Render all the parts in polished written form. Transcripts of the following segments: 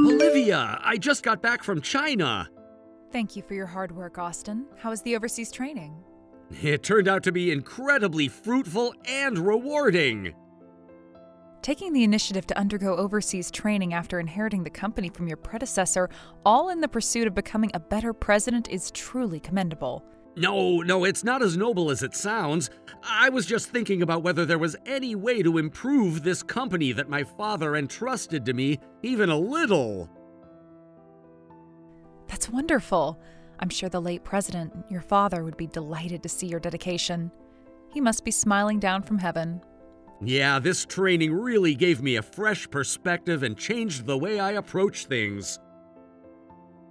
Olivia, I just got back from China. Thank you for your hard work, Austin. How was the overseas training? It turned out to be incredibly fruitful and rewarding. Taking the initiative to undergo overseas training after inheriting the company from your predecessor, all in the pursuit of becoming a better president, is truly commendable. No, it's not as noble as it sounds. I was just thinking about whether there was any way to improve this company that my father entrusted to me, even a little. That's wonderful. I'm sure the late president, your father, would be delighted to see your dedication. He must be smiling down from heaven. Yeah, this training really gave me a fresh perspective and changed the way I approach things.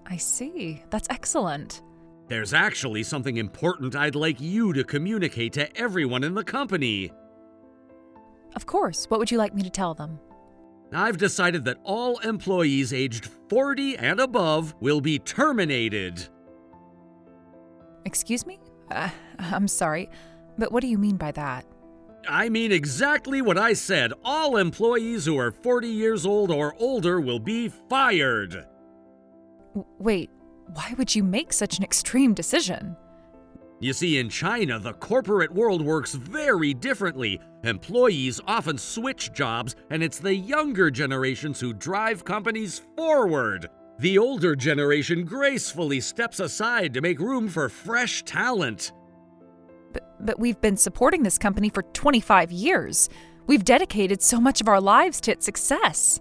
I see. That's excellent. There's actually something important I'd like you to communicate to everyone in the company. Of course. What would you like me to tell them? I've decided that all employees aged 40 and above will be terminated. Excuse me? I'm sorry, but what do you mean by that? I mean exactly what I said. All employees who are 40 years old or older will be fired. Wait, why would you make such an extreme decision? You see, in China, the corporate world works very differently. Employees often switch jobs, and it's the younger generations who drive companies forward. The older generation gracefully steps aside to make room for fresh talent. But we've been supporting this company for 25 years. We've dedicated so much of our lives to its success.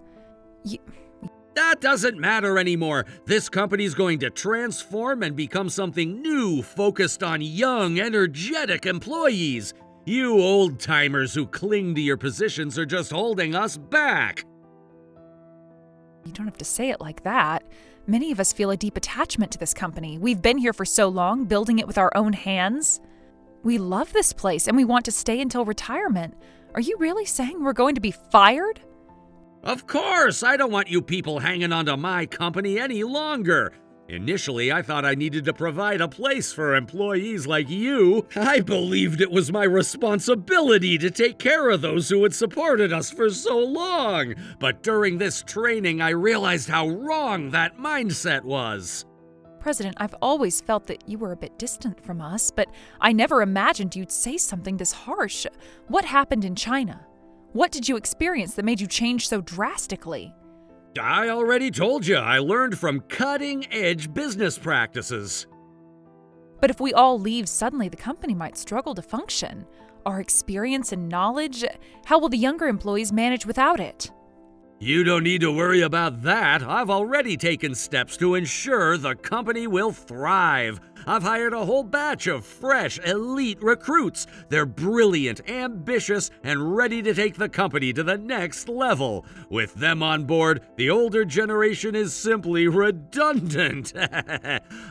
That doesn't matter anymore. This company's going to transform and become something new, focused on young, energetic employees. You old-timers who cling to your positions are just holding us back. You don't have to say it like that. Many of us feel a deep attachment to this company. We've been here for so long, building it with our own hands. We love this place and we want to stay until retirement. Are you really saying we're going to be fired? Of course! I don't want you people hanging on to my company any longer. Initially, I thought I needed to provide a place for employees like you. I believed it was my responsibility to take care of those who had supported us for so long. But during this training, I realized how wrong that mindset was. President, I've always felt that you were a bit distant from us, but I never imagined you'd say something this harsh. What happened in China? What did you experience that made you change so drastically? I already told you, I learned from cutting-edge business practices. But if we all leave suddenly, the company might struggle to function. Our experience and knowledge, how will the younger employees manage without it? You don't need to worry about that. I've already taken steps to ensure the company will thrive. I've hired a whole batch of fresh, elite recruits. They're brilliant, ambitious, and ready to take the company to the next level. With them on board, the older generation is simply redundant.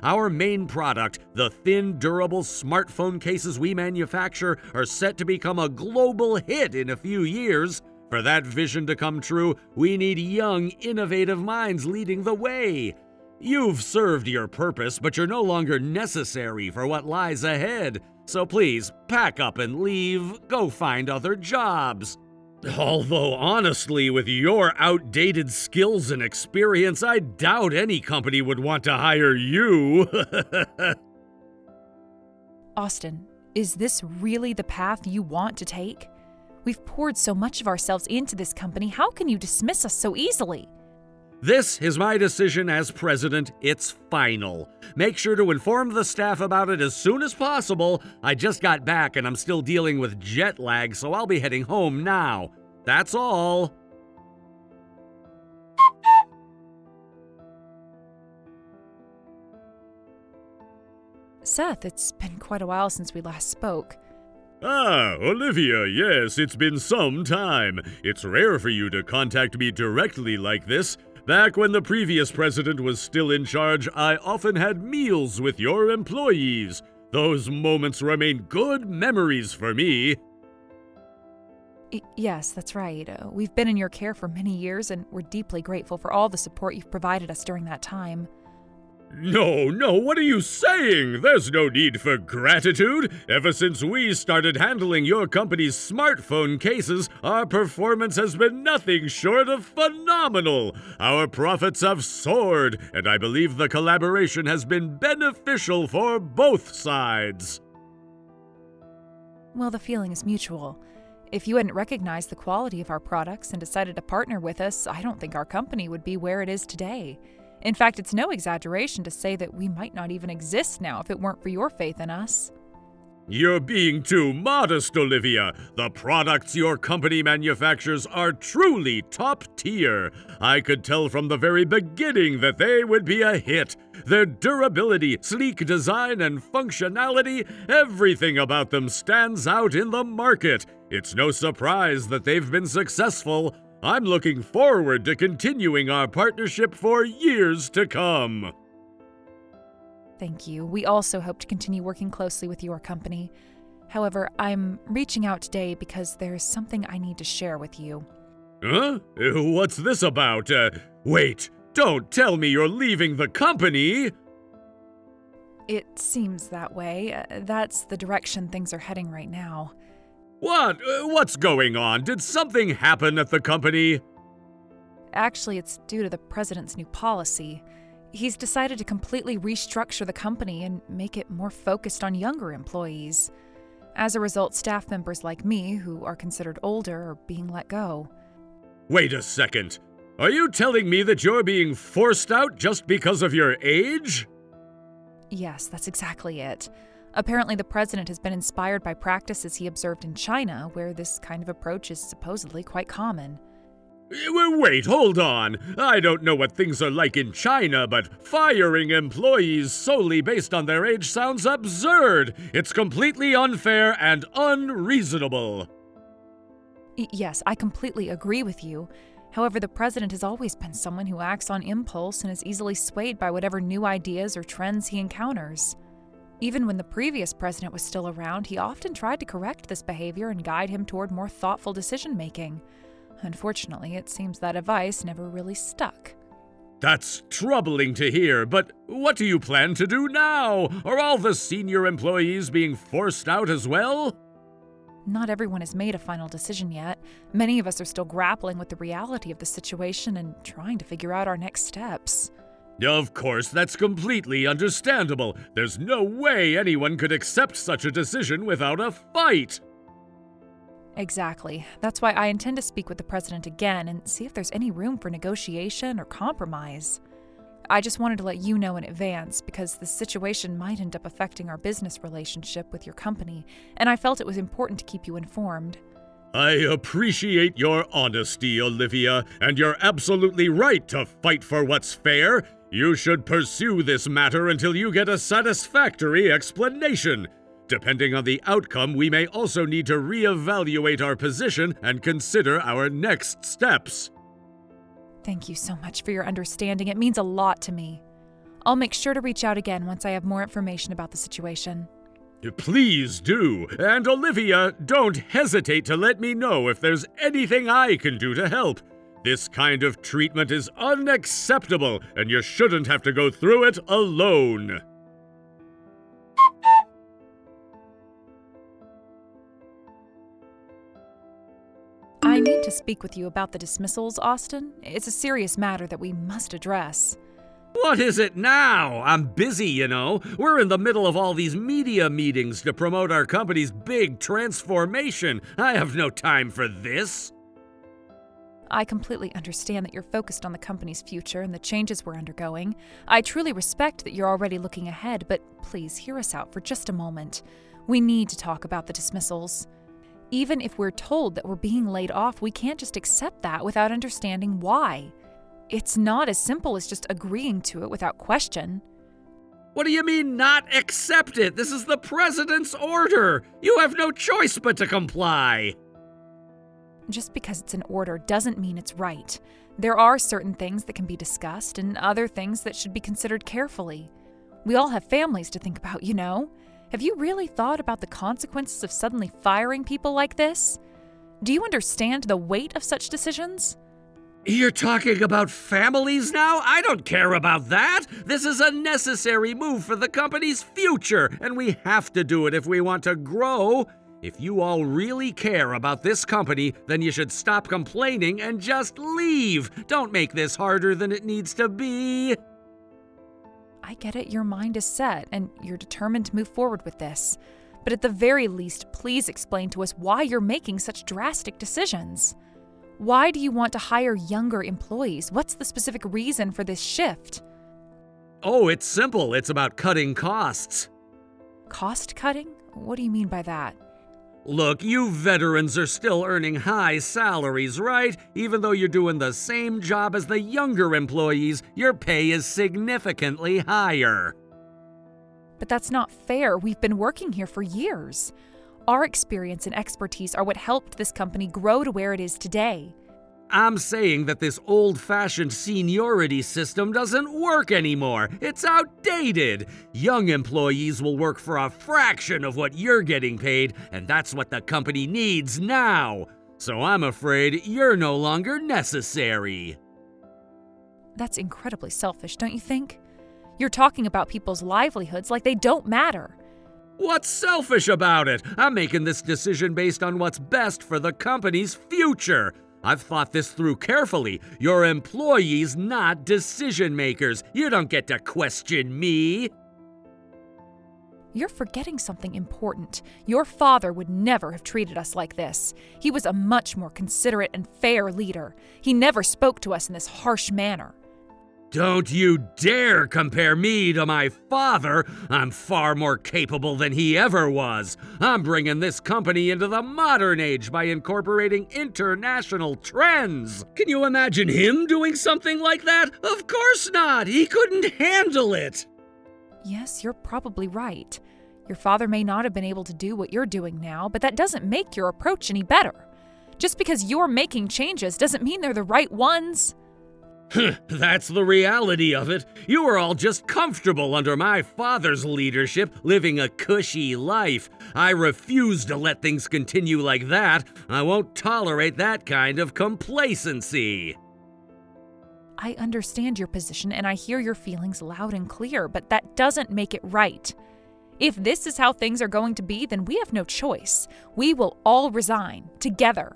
Our main product, the thin, durable smartphone cases we manufacture, are set to become a global hit in a few years. For that vision to come true, we need young, innovative minds leading the way. You've served your purpose, but you're no longer necessary for what lies ahead. So please, pack up and leave. Go find other jobs. Although honestly, with your outdated skills and experience, I doubt any company would want to hire you. Austin, is this really the path you want to take? We've poured so much of ourselves into this company. How can you dismiss us so easily? This is my decision as president. It's final. Make sure to inform the staff about it as soon as possible. I just got back and I'm still dealing with jet lag, so I'll be heading home now. That's all. Seth, it's been quite a while since we last spoke. Ah, Olivia, yes, it's been some time. It's rare for you to contact me directly like this. Back when the previous president was still in charge, I often had meals with your employees. Those moments remain good memories for me. Yes, that's right. We've been in your care for many years, and we're deeply grateful for all the support you've provided us during that time. No, what are you saying? There's no need for gratitude. Ever since we started handling your company's smartphone cases, our performance has been nothing short of phenomenal. Our profits have soared, and I believe the collaboration has been beneficial for both sides. Well, the feeling is mutual. If you hadn't recognized the quality of our products and decided to partner with us, I don't think our company would be where it is today. In fact, it's no exaggeration to say that we might not even exist now if it weren't for your faith in us. You're being too modest, Olivia. The products your company manufactures are truly top tier. I could tell from the very beginning that they would be a hit. Their durability, sleek design, and functionality, everything about them stands out in the market. It's no surprise that they've been successful. I'm looking forward to continuing our partnership for years to come. Thank you. We also hope to continue working closely with your company. However, I'm reaching out today because there's something I need to share with you. Huh? What's this about? Wait, don't tell me you're leaving the company! It seems that way. That's the direction things are heading right now. What? What's going on? Did something happen at the company? Actually, it's due to the president's new policy. He's decided to completely restructure the company and make it more focused on younger employees. As a result, staff members like me, who are considered older, are being let go. Wait a second. Are you telling me that you're being forced out just because of your age? Yes, that's exactly it. Apparently, the president has been inspired by practices he observed in China, where this kind of approach is supposedly quite common. Wait, hold on. I don't know what things are like in China, but firing employees solely based on their age sounds absurd. It's completely unfair and unreasonable. Yes, I completely agree with you. However, the president has always been someone who acts on impulse and is easily swayed by whatever new ideas or trends he encounters. Even when the previous president was still around, he often tried to correct this behavior and guide him toward more thoughtful decision-making. Unfortunately, it seems that advice never really stuck. That's troubling to hear, but what do you plan to do now? Are all the senior employees being forced out as well? Not everyone has made a final decision yet. Many of us are still grappling with the reality of the situation and trying to figure out our next steps. Of course, that's completely understandable. There's no way anyone could accept such a decision without a fight. Exactly. That's why I intend to speak with the president again and see if there's any room for negotiation or compromise. I just wanted to let you know in advance because this situation might end up affecting our business relationship with your company, and I felt it was important to keep you informed. I appreciate your honesty, Olivia, and you're absolutely right to fight for what's fair. You should pursue this matter until you get a satisfactory explanation. Depending on the outcome, we may also need to reevaluate our position and consider our next steps. Thank you so much for your understanding. It means a lot to me. I'll make sure to reach out again once I have more information about the situation. Please do. And Olivia, don't hesitate to let me know if there's anything I can do to help. This kind of treatment is unacceptable, and you shouldn't have to go through it alone. I need to speak with you about the dismissals, Austin. It's a serious matter that we must address. What is it now? I'm busy, you know. We're in the middle of all these media meetings to promote our company's big transformation. I have no time for this. I completely understand that you're focused on the company's future and the changes we're undergoing. I truly respect that you're already looking ahead, but please hear us out for just a moment. We need to talk about the dismissals. Even if we're told that we're being laid off, we can't just accept that without understanding why. It's not as simple as just agreeing to it without question. What do you mean, not accept it? This is the president's order. You have no choice but to comply. Just because it's an order doesn't mean it's right. There are certain things that can be discussed and other things that should be considered carefully. We all have families to think about, you know. Have you really thought about the consequences of suddenly firing people like this? Do you understand the weight of such decisions? You're talking about families now? I don't care about that. This is a necessary move for the company's future, and we have to do it if we want to grow. If you all really care about this company, then you should stop complaining and just leave. Don't make this harder than it needs to be. I get it, your mind is set, and you're determined to move forward with this. But at the very least, please explain to us why you're making such drastic decisions. Why do you want to hire younger employees? What's the specific reason for this shift? Oh, it's simple. It's about cutting costs. Cost cutting? What do you mean by that? Look, you veterans are still earning high salaries, right? Even though you're doing the same job as the younger employees, your pay is significantly higher. But that's not fair. We've been working here for years. Our experience and expertise are what helped this company grow to where it is today. I'm saying that this old-fashioned seniority system doesn't work anymore. It's outdated. Young employees will work for a fraction of what you're getting paid, and that's what the company needs now. So I'm afraid you're no longer necessary. That's incredibly selfish, don't you think? You're talking about people's livelihoods like they don't matter. What's selfish about it? I'm making this decision based on what's best for the company's future. I've thought this through carefully. You're employees, not decision makers. You don't get to question me. You're forgetting something important. Your father would never have treated us like this. He was a much more considerate and fair leader. He never spoke to us in this harsh manner. Don't you dare compare me to my father. I'm far more capable than he ever was. I'm bringing this company into the modern age by incorporating international trends. Can you imagine him doing something like that? Of course not. He couldn't handle it. Yes, you're probably right. Your father may not have been able to do what you're doing now, but that doesn't make your approach any better. Just because you're making changes doesn't mean they're the right ones. That's the reality of it. You were all just comfortable under my father's leadership, living a cushy life. I refuse to let things continue like that. I won't tolerate that kind of complacency. I understand your position and I hear your feelings loud and clear, but that doesn't make it right. If this is how things are going to be, then we have no choice. We will all resign, together.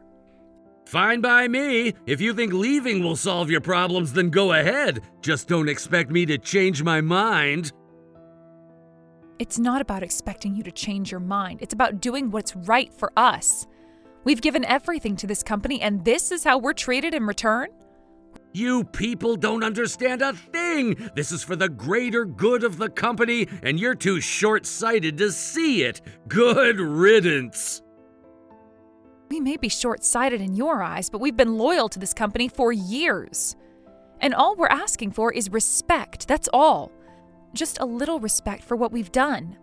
Fine by me. If you think leaving will solve your problems, then go ahead. Just don't expect me to change my mind. It's not about expecting you to change your mind. It's about doing what's right for us. We've given everything to this company, and this is how we're treated in return? You people don't understand a thing. This is for the greater good of the company, and you're too short-sighted to see it. Good riddance. We may be short-sighted in your eyes, but we've been loyal to this company for years. And all we're asking for is respect, that's all. Just a little respect for what we've done.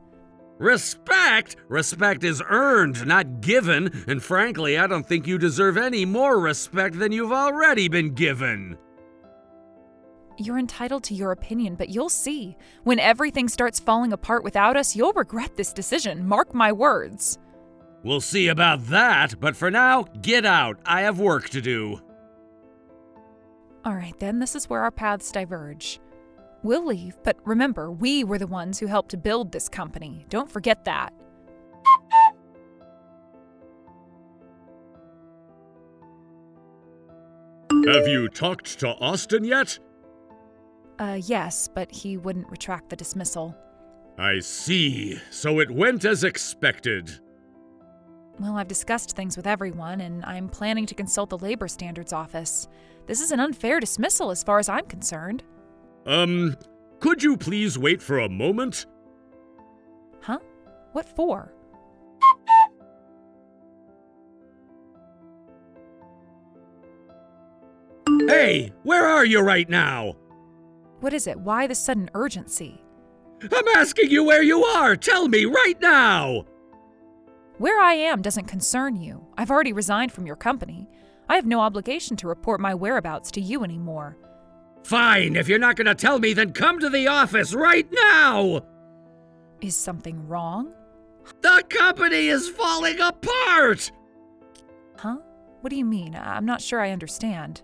Respect? Respect is earned, not given, and frankly, I don't think you deserve any more respect than you've already been given. You're entitled to your opinion, but you'll see. When everything starts falling apart without us, you'll regret this decision, mark my words. We'll see about that, but for now, get out. I have work to do. All right, then, this is where our paths diverge. We'll leave, but remember, we were the ones who helped to build this company. Don't forget that. Have you talked to Austin yet? Yes, but he wouldn't retract the dismissal. I see. So it went as expected. Well, I've discussed things with everyone, and I'm planning to consult the Labor Standards Office. This is an unfair dismissal as far as I'm concerned. Could you please wait for a moment? Huh? What for? Hey, where are you right now? What is it? Why the sudden urgency? I'm asking you where you are. Tell me right now. Where I am doesn't concern you. I've already resigned from your company. I have no obligation to report my whereabouts to you anymore. Fine, if you're not going to tell me, then come to the office right now! Is something wrong? The company is falling apart! Huh? What do you mean? I'm not sure I understand.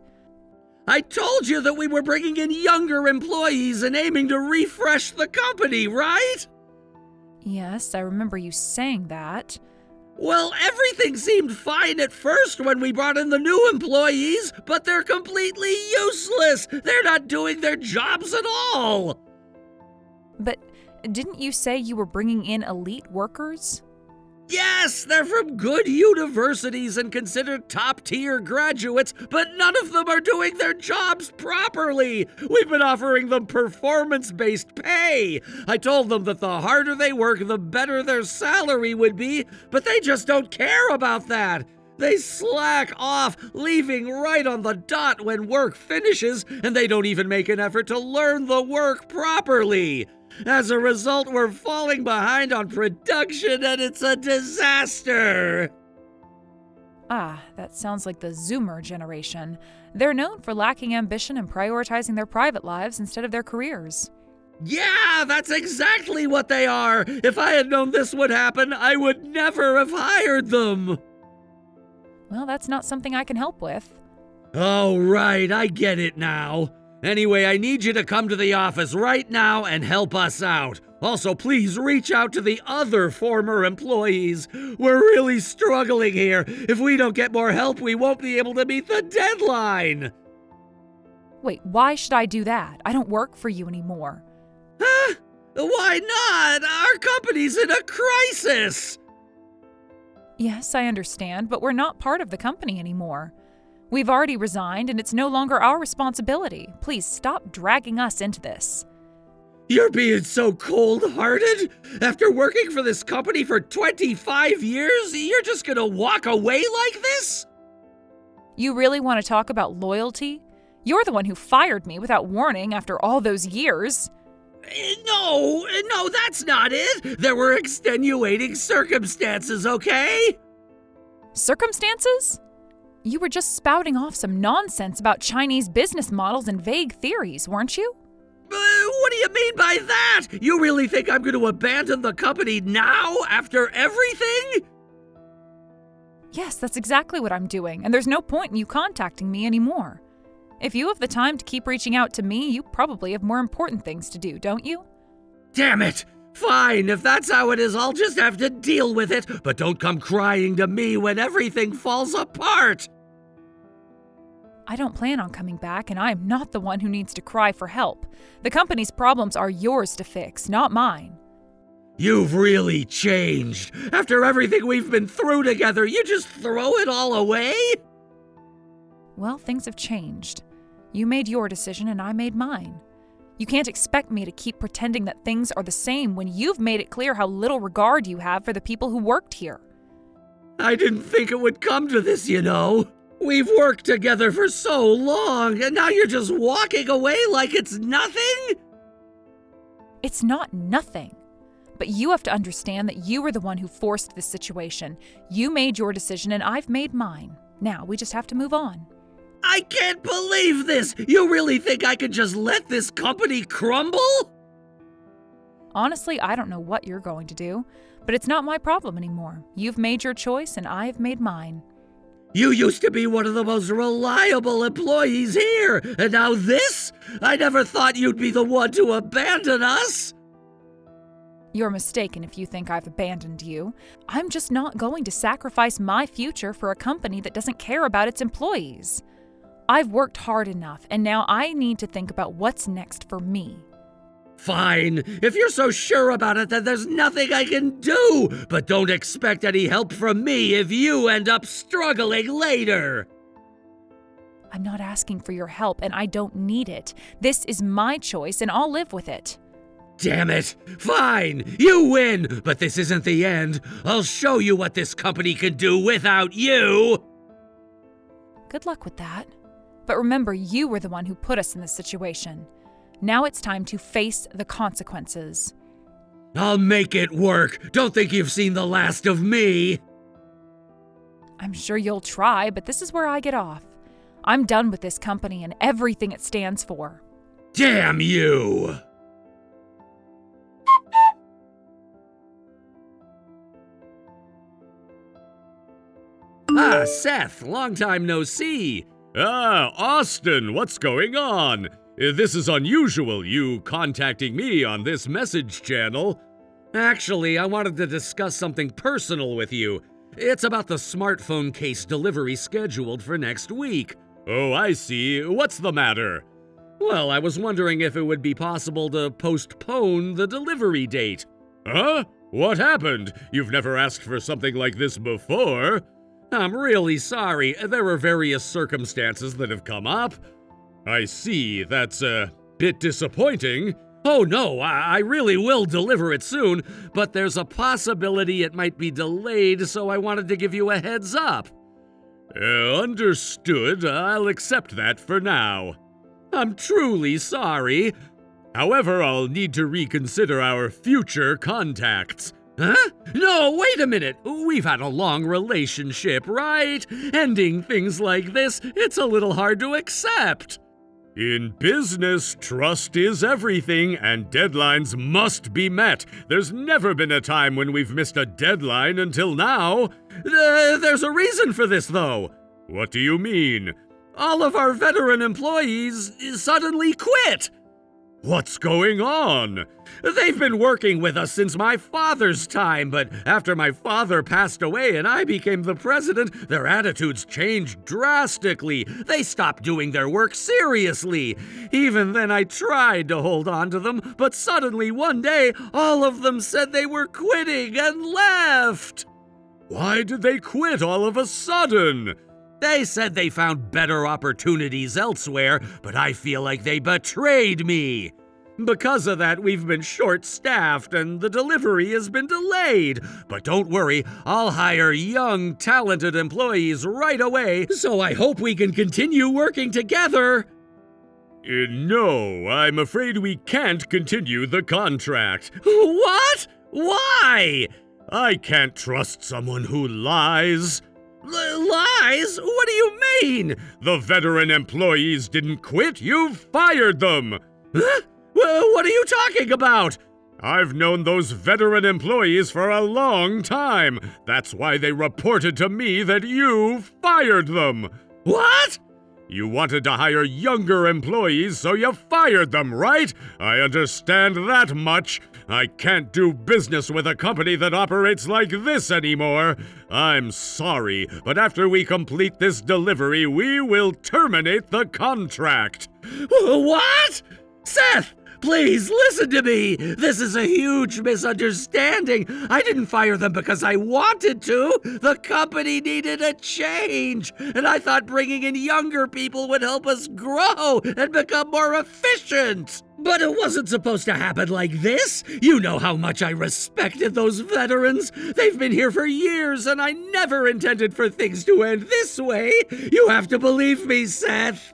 I told you that we were bringing in younger employees and aiming to refresh the company, right? Yes, I remember you saying that. Well, everything seemed fine at first when we brought in the new employees, but they're completely useless. They're not doing their jobs at all. But didn't you say you were bringing in elite workers? Yes, they're from good universities and considered top-tier graduates, but none of them are doing their jobs properly. We've been offering them performance-based pay. I told them that the harder they work, the better their salary would be, but they just don't care about that. They slack off, leaving right on the dot when work finishes, and they don't even make an effort to learn the work properly. As a result, we're falling behind on production, and it's a disaster. Ah, that sounds like the Zoomer generation. They're known for lacking ambition and prioritizing their private lives instead of their careers. Yeah, that's exactly what they are. If I had known this would happen, I would never have hired them. Well, that's not something I can help with. Oh, right, I get it now. Anyway, I need you to come to the office right now and help us out. Also, please reach out to the other former employees. We're really struggling here. If we don't get more help, we won't be able to meet the deadline. Wait, why should I do that? I don't work for you anymore. Huh? Why not? Our company's in a crisis. Yes, I understand, but we're not part of the company anymore. We've already resigned, and it's no longer our responsibility. Please stop dragging us into this. You're being so cold-hearted? After working for this company for 25 years, you're just gonna walk away like this? You really want to talk about loyalty? You're the one who fired me without warning after all those years. No, that's not it. There were extenuating circumstances, okay? Circumstances? You were just spouting off some nonsense about Chinese business models and vague theories, weren't you? What do you mean by that? You really think I'm going to abandon the company now, after everything? Yes, that's exactly what I'm doing, and there's no point in you contacting me anymore. If you have the time to keep reaching out to me, you probably have more important things to do, don't you? Damn it! Fine, if that's how it is, I'll just have to deal with it, but don't come crying to me when everything falls apart! I don't plan on coming back, and I am not the one who needs to cry for help. The company's problems are yours to fix, not mine. You've really changed. After everything we've been through together, you just throw it all away? Well, things have changed. You made your decision, and I made mine. You can't expect me to keep pretending that things are the same when you've made it clear how little regard you have for the people who worked here. I didn't think it would come to this, you know. We've worked together for so long, and now you're just walking away like it's nothing? It's not nothing. But you have to understand that you were the one who forced this situation. You made your decision, and I've made mine. Now, we just have to move on. I can't believe this! You really think I could just let this company crumble? Honestly, I don't know what you're going to do, but it's not my problem anymore. You've made your choice, and I've made mine. You used to be one of the most reliable employees here, and now this? I never thought you'd be the one to abandon us! You're mistaken if you think I've abandoned you. I'm just not going to sacrifice my future for a company that doesn't care about its employees. I've worked hard enough, and now I need to think about what's next for me. Fine. If you're so sure about it, then there's nothing I can do. But don't expect any help from me if you end up struggling later. I'm not asking for your help, and I don't need it. This is my choice, and I'll live with it. Damn it. Fine. You win. But this isn't the end. I'll show you what this company can do without you. Good luck with that. But remember, you were the one who put us in this situation. Now it's time to face the consequences. I'll make it work. Don't think you've seen the last of me. I'm sure you'll try, but this is where I get off. I'm done with this company and everything it stands for. Damn you! Ah, Seth, long time no see. Ah, Austin, what's going on? This is unusual, you contacting me on this message channel. Actually, I wanted to discuss something personal with you. It's about the smartphone case delivery scheduled for next week. Oh, I see. What's the matter? Well, I was wondering if it would be possible to postpone the delivery date. Huh? What happened? You've never asked for something like this before. I'm really sorry. There are various circumstances that have come up. I see. That's a bit disappointing. Oh no, I really will deliver it soon, but there's a possibility it might be delayed, so I wanted to give you a heads up. Understood. I'll accept that for now. I'm truly sorry. However, I'll need to reconsider our future contacts. Huh? No, wait a minute. We've had a long relationship, right? Ending things like this, it's a little hard to accept. In business, trust is everything, and deadlines must be met. There's never been a time when we've missed a deadline until now. There's a reason for this, though. What do you mean? All of our veteran employees suddenly quit. What's going on? They've been working with us since my father's time, but after my father passed away and I became the president, their attitudes changed drastically. They stopped doing their work seriously. Even then, I tried to hold on to them, but suddenly one day, all of them said they were quitting and left. Why did they quit all of a sudden? They said they found better opportunities elsewhere, but I feel like they betrayed me. Because of that, we've been short-staffed and the delivery has been delayed. But don't worry, I'll hire young, talented employees right away, so I hope we can continue working together. No, I'm afraid we can't continue the contract. What? Why? I can't trust someone who lies. Lies? What do you mean? The veteran employees didn't quit, you fired them! Huh? What are you talking about? I've known those veteran employees for a long time. That's why they reported to me that you fired them. What? You wanted to hire younger employees, so you fired them, right? I understand that much. I can't do business with a company that operates like this anymore. I'm sorry, but after we complete this delivery, we will terminate the contract. What? Seth, please listen to me. This is a huge misunderstanding. I didn't fire them because I wanted to. The company needed a change, and I thought bringing in younger people would help us grow and become more efficient. But it wasn't supposed to happen like this. You know how much I respected those veterans. They've been here for years, and I never intended for things to end this way. You have to believe me, Seth.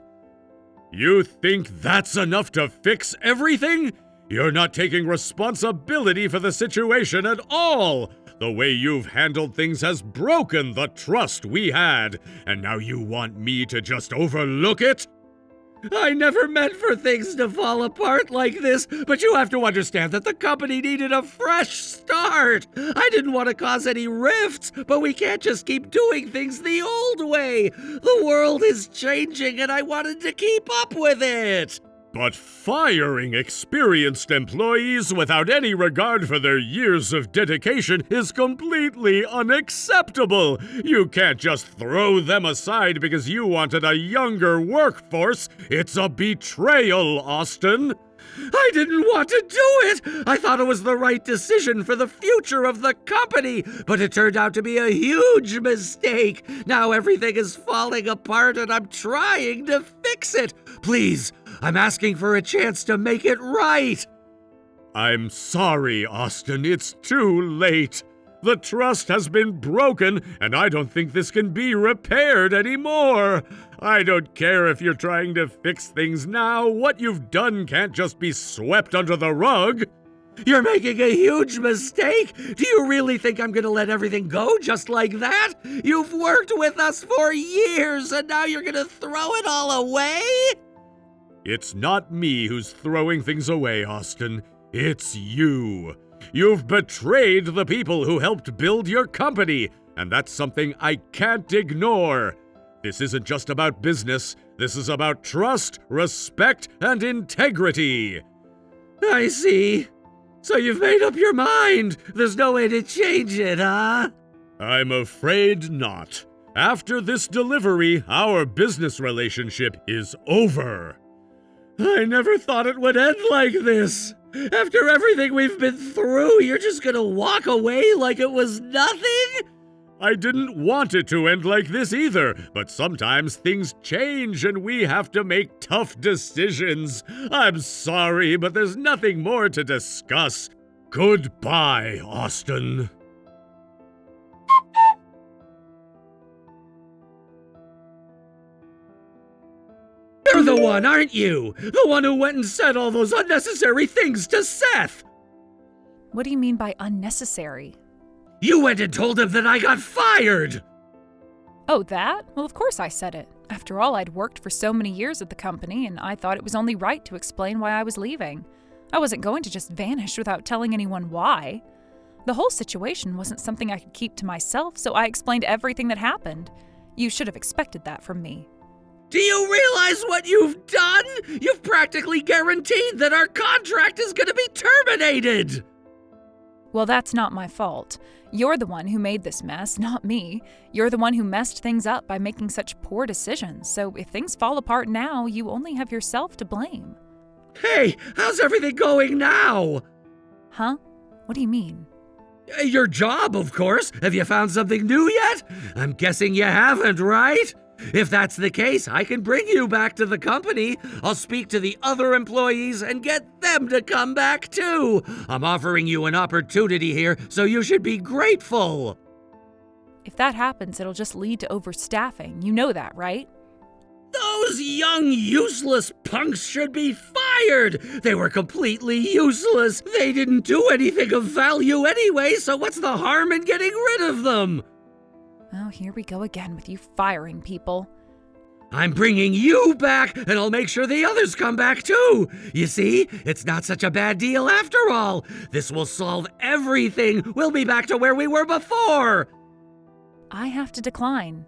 You think that's enough to fix everything? You're not taking responsibility for the situation at all. The way you've handled things has broken the trust we had, and now you want me to just overlook it? I never meant for things to fall apart like this, but you have to understand that the company needed a fresh start. I didn't want to cause any rifts, but we can't just keep doing things the old way. The world is changing, and I wanted to keep up with it. But firing experienced employees without any regard for their years of dedication is completely unacceptable. You can't just throw them aside because you wanted a younger workforce. It's a betrayal, Austin. I didn't want to do it! I thought it was the right decision for the future of the company, but it turned out to be a huge mistake. Now everything is falling apart and I'm trying to fix it. Please, I'm asking for a chance to make it right. I'm sorry, Austin. It's too late. The trust has been broken, and I don't think this can be repaired anymore. I don't care if you're trying to fix things now. What you've done can't just be swept under the rug. You're making a huge mistake. Do you really think I'm going to let everything go just like that? You've worked with us for years, and now you're going to throw it all away? It's not me who's throwing things away, Austin. It's you. You've betrayed the people who helped build your company, and that's something I can't ignore. This isn't just about business. This is about trust, respect, and integrity. I see. So you've made up your mind. There's no way to change it, huh? I'm afraid not. After this delivery, our business relationship is over. I never thought it would end like this. After everything we've been through, you're just gonna walk away like it was nothing? I didn't want it to end like this either, but sometimes things change and we have to make tough decisions. I'm sorry, but there's nothing more to discuss. Goodbye, Austin. You're the one, aren't you? The one who went and said all those unnecessary things to Seth! What do you mean by unnecessary? You went and told him that I got fired! Oh, that? Well, of course I said it. After all, I'd worked for so many years at the company, and I thought it was only right to explain why I was leaving. I wasn't going to just vanish without telling anyone why. The whole situation wasn't something I could keep to myself, so I explained everything that happened. You should have expected that from me. Do you realize what you've done? You've practically guaranteed that our contract is gonna be terminated! Well, that's not my fault. You're the one who made this mess, not me. You're the one who messed things up by making such poor decisions, so if things fall apart now, you only have yourself to blame. Hey, how's everything going now? Huh? What do you mean? Your job, of course. Have you found something new yet? I'm guessing you haven't, right? If that's the case, I can bring you back to the company. I'll speak to the other employees and get them to come back too. I'm offering you an opportunity here, so you should be grateful. If that happens, it'll just lead to overstaffing. You know that, right? Those young, useless punks should be fired. They were completely useless. They didn't do anything of value anyway, so what's the harm in getting rid of them? Oh, here we go again with you firing people. I'm bringing you back, and I'll make sure the others come back too. You see, it's not such a bad deal after all. This will solve everything. We'll be back to where we were before. I have to decline.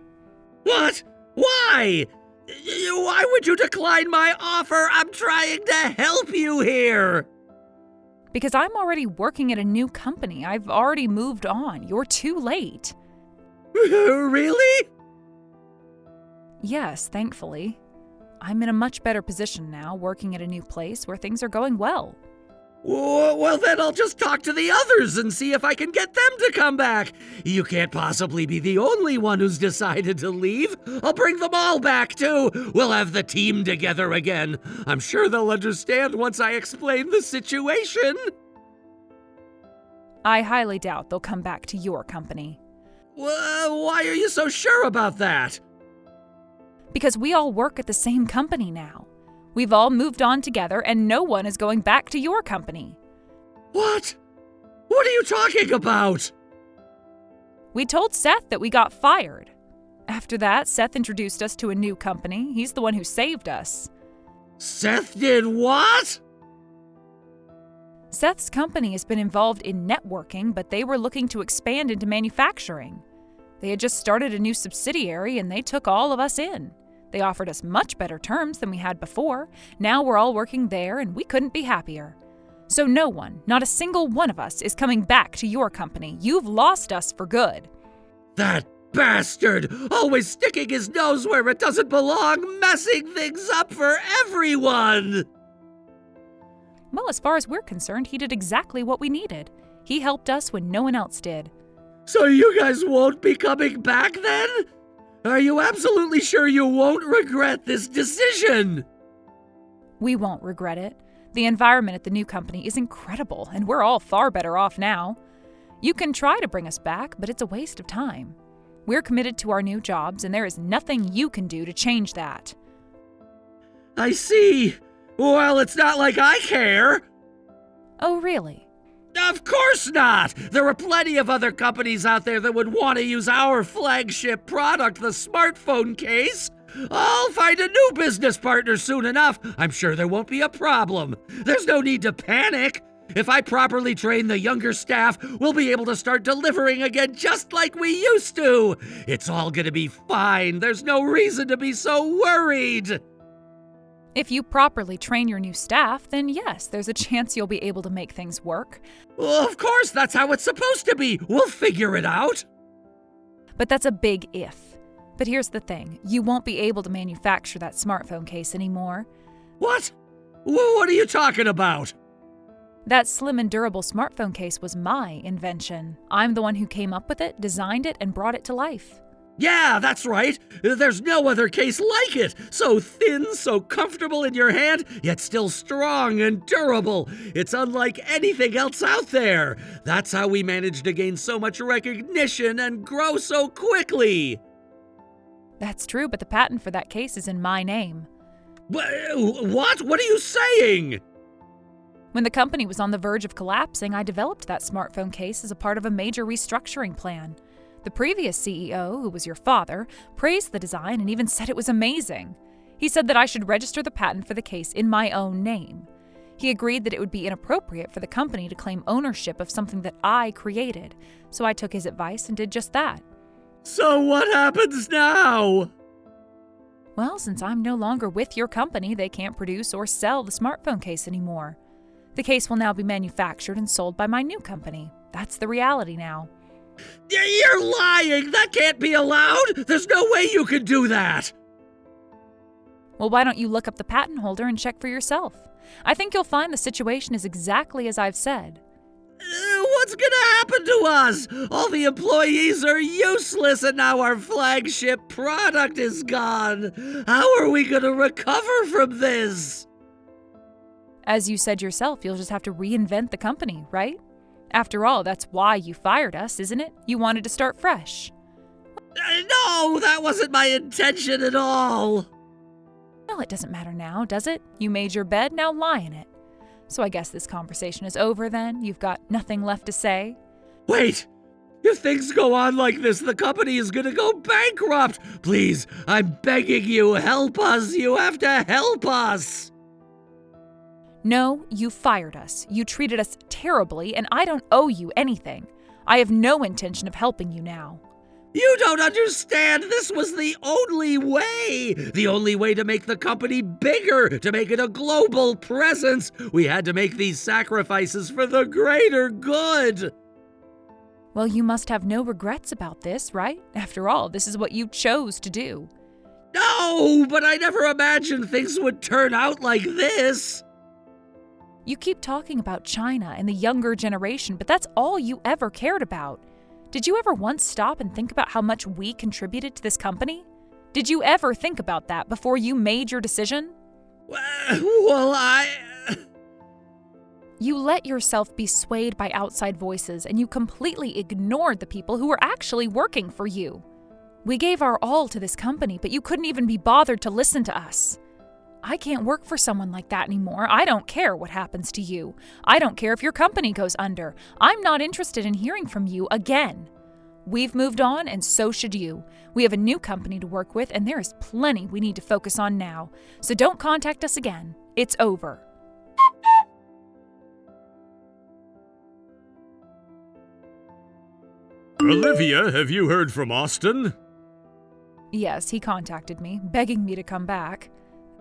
What? Why? Why would you decline my offer? I'm trying to help you here. Because I'm already working at a new company. I've already moved on. You're too late. Really? Yes, thankfully. I'm in a much better position now, working at a new place where things are going well. Well, then I'll just talk to the others and see if I can get them to come back. You can't possibly be the only one who's decided to leave. I'll bring them all back, too. We'll have the team together again. I'm sure they'll understand once I explain the situation. I highly doubt they'll come back to your company. Why are you so sure about that? Because we all work at the same company now. We've all moved on together, and no one is going back to your company. What? What are you talking about? We told Seth that we got fired. After that, Seth introduced us to a new company. He's the one who saved us. Seth did what? Seth's company has been involved in networking, but they were looking to expand into manufacturing. They had just started a new subsidiary, and they took all of us in. They offered us much better terms than we had before. Now we're all working there, and we couldn't be happier. So no one, not a single one of us, is coming back to your company. You've lost us for good. That bastard! Always sticking his nose where it doesn't belong, messing things up for everyone! Well, as far as we're concerned, he did exactly what we needed. He helped us when no one else did. So you guys won't be coming back then? Are you absolutely sure you won't regret this decision? We won't regret it. The environment at the new company is incredible, and we're all far better off now. You can try to bring us back, but it's a waste of time. We're committed to our new jobs, and there is nothing you can do to change that. I see. Well, it's not like I care. Oh, really? Of course not! There are plenty of other companies out there that would want to use our flagship product, the smartphone case. I'll find a new business partner soon enough. I'm sure there won't be a problem. There's no need to panic. If I properly train the younger staff, we'll be able to start delivering again just like we used to. It's all gonna be fine. There's no reason to be so worried. If you properly train your new staff, then yes, there's a chance you'll be able to make things work. Well, of course, that's how it's supposed to be. We'll figure it out. But that's a big if. But here's the thing, you won't be able to manufacture that smartphone case anymore. What? What are you talking about? That slim and durable smartphone case was my invention. I'm the one who came up with it, designed it, and brought it to life. Yeah, that's right. There's no other case like it. So thin, so comfortable in your hand, yet still strong and durable. It's unlike anything else out there. That's how we managed to gain so much recognition and grow so quickly. That's true, but the patent for that case is in my name. What? What are you saying? When the company was on the verge of collapsing, I developed that smartphone case as a part of a major restructuring plan. The previous CEO, who was your father, praised the design and even said it was amazing. He said that I should register the patent for the case in my own name. He agreed that it would be inappropriate for the company to claim ownership of something that I created, so I took his advice and did just that. So what happens now? Well, since I'm no longer with your company, they can't produce or sell the smartphone case anymore. The case will now be manufactured and sold by my new company. That's the reality now. You're lying! That can't be allowed! There's no way you could do that! Well, why don't you look up the patent holder and check for yourself? I think you'll find the situation is exactly as I've said. What's gonna happen to us? All the employees are useless and now our flagship product is gone. How are we gonna recover from this? As you said yourself, you'll just have to reinvent the company, right? After all, that's why you fired us, isn't it? You wanted to start fresh. No, that wasn't my intention at all. Well, it doesn't matter now, does it? You made your bed, now lie in it. So I guess this conversation is over then? You've got nothing left to say? Wait! If things go on like this, the company is gonna go bankrupt! Please, I'm begging you, help us! You have to help us! No, you fired us. You treated us terribly, and I don't owe you anything. I have no intention of helping you now. You don't understand! This was the only way! The only way to make the company bigger, to make it a global presence! We had to make these sacrifices for the greater good! Well, you must have no regrets about this, right? After all, this is what you chose to do. No, but I never imagined things would turn out like this! You keep talking about China and the younger generation, but that's all you ever cared about. Did you ever once stop and think about how much we contributed to this company? Did you ever think about that before you made your decision? Well, You let yourself be swayed by outside voices, and you completely ignored the people who were actually working for you. We gave our all to this company, but you couldn't even be bothered to listen to us. I can't work for someone like that anymore. I don't care what happens to you. I don't care if your company goes under. I'm not interested in hearing from you again. We've moved on, and so should you. We have a new company to work with, and there is plenty we need to focus on now. So don't contact us again. It's over. Olivia, have you heard from Austin? Yes, he contacted me, begging me to come back.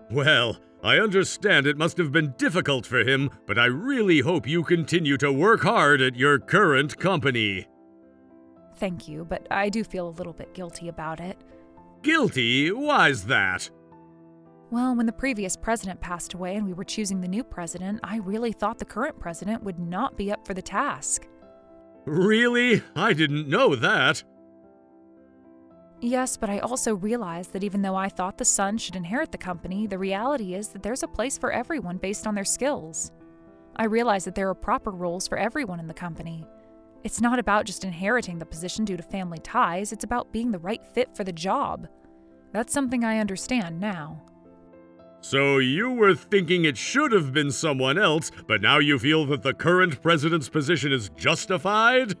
Well, I understand it must have been difficult for him, but I really hope you continue to work hard at your current company. Thank you, but I do feel a little bit guilty about it. Guilty? Why's that? Well, when the previous president passed away and we were choosing the new president, I really thought the current president would not be up for the task. Really? I didn't know that. Yes, but I also realized that even though I thought the son should inherit the company, the reality is that there's a place for everyone based on their skills. I realized that there are proper roles for everyone in the company. It's not about just inheriting the position due to family ties, it's about being the right fit for the job. That's something I understand now. So you were thinking it should have been someone else, but now you feel that the current president's position is justified?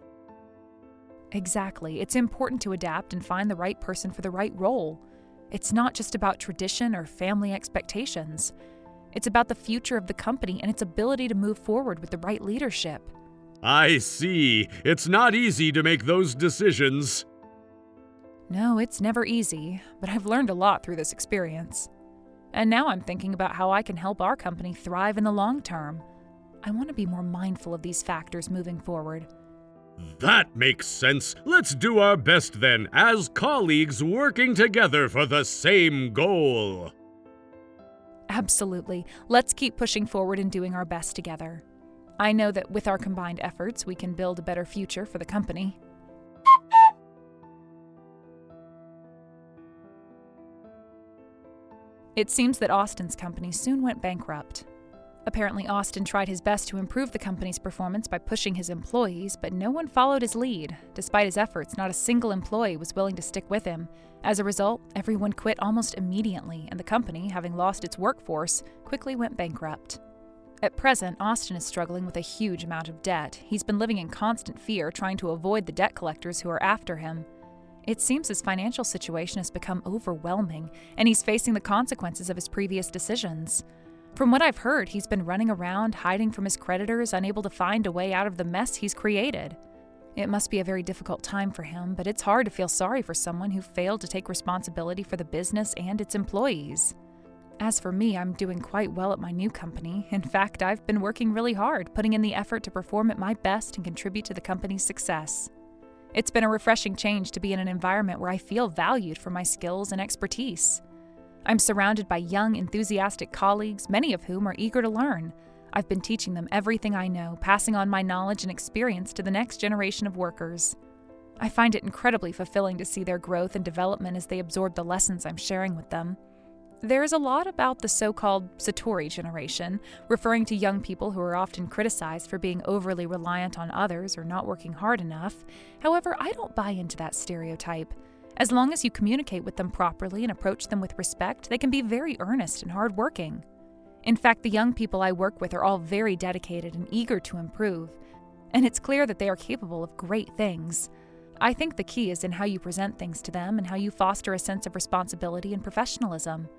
Exactly. It's important to adapt and find the right person for the right role. It's not just about tradition or family expectations. It's about the future of the company and its ability to move forward with the right leadership. I see. It's not easy to make those decisions. No, it's never easy, but I've learned a lot through this experience. And now I'm thinking about how I can help our company thrive in the long term. I want to be more mindful of these factors moving forward. That makes sense. Let's do our best then, as colleagues working together for the same goal. Absolutely. Let's keep pushing forward and doing our best together. I know that with our combined efforts, we can build a better future for the company. It seems that Austin's company soon went bankrupt. Apparently, Austin tried his best to improve the company's performance by pushing his employees, but no one followed his lead. Despite his efforts, not a single employee was willing to stick with him. As a result, everyone quit almost immediately, and the company, having lost its workforce, quickly went bankrupt. At present, Austin is struggling with a huge amount of debt. He's been living in constant fear, trying to avoid the debt collectors who are after him. It seems his financial situation has become overwhelming, and he's facing the consequences of his previous decisions. From what I've heard, he's been running around, hiding from his creditors, unable to find a way out of the mess he's created. It must be a very difficult time for him, but it's hard to feel sorry for someone who failed to take responsibility for the business and its employees. As for me, I'm doing quite well at my new company. In fact, I've been working really hard, putting in the effort to perform at my best and contribute to the company's success. It's been a refreshing change to be in an environment where I feel valued for my skills and expertise. I'm surrounded by young, enthusiastic colleagues, many of whom are eager to learn. I've been teaching them everything I know, passing on my knowledge and experience to the next generation of workers. I find it incredibly fulfilling to see their growth and development as they absorb the lessons I'm sharing with them. There is a lot about the so-called Satori generation, referring to young people who are often criticized for being overly reliant on others or not working hard enough. However, I don't buy into that stereotype. As long as you communicate with them properly and approach them with respect, they can be very earnest and hardworking. In fact, the young people I work with are all very dedicated and eager to improve, and it's clear that they are capable of great things. I think the key is in how you present things to them and how you foster a sense of responsibility and professionalism.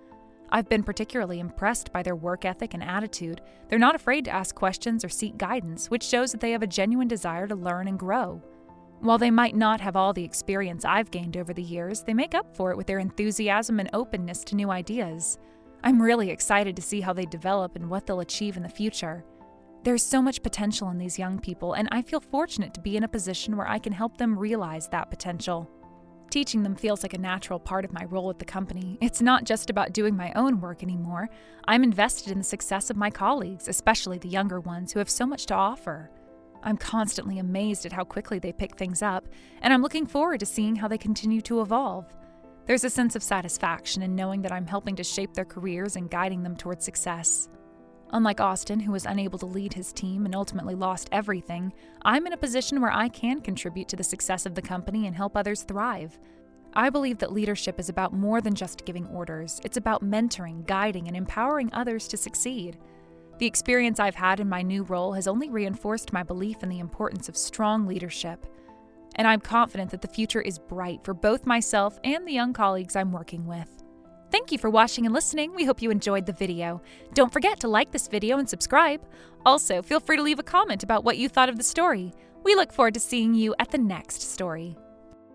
I've been particularly impressed by their work ethic and attitude. They're not afraid to ask questions or seek guidance, which shows that they have a genuine desire to learn and grow. While they might not have all the experience I've gained over the years, they make up for it with their enthusiasm and openness to new ideas. I'm really excited to see how they develop and what they'll achieve in the future. There's so much potential in these young people, and I feel fortunate to be in a position where I can help them realize that potential. Teaching them feels like a natural part of my role at the company. It's not just about doing my own work anymore. I'm invested in the success of my colleagues, especially the younger ones who have so much to offer. I'm constantly amazed at how quickly they pick things up, and I'm looking forward to seeing how they continue to evolve. There's a sense of satisfaction in knowing that I'm helping to shape their careers and guiding them towards success. Unlike Austin, who was unable to lead his team and ultimately lost everything, I'm in a position where I can contribute to the success of the company and help others thrive. I believe that leadership is about more than just giving orders. It's about mentoring, guiding, and empowering others to succeed. The experience I've had in my new role has only reinforced my belief in the importance of strong leadership. And I'm confident that the future is bright for both myself and the young colleagues I'm working with. Thank you for watching and listening. We hope you enjoyed the video. Don't forget to like this video and subscribe. Also, feel free to leave a comment about what you thought of the story. We look forward to seeing you at the next story.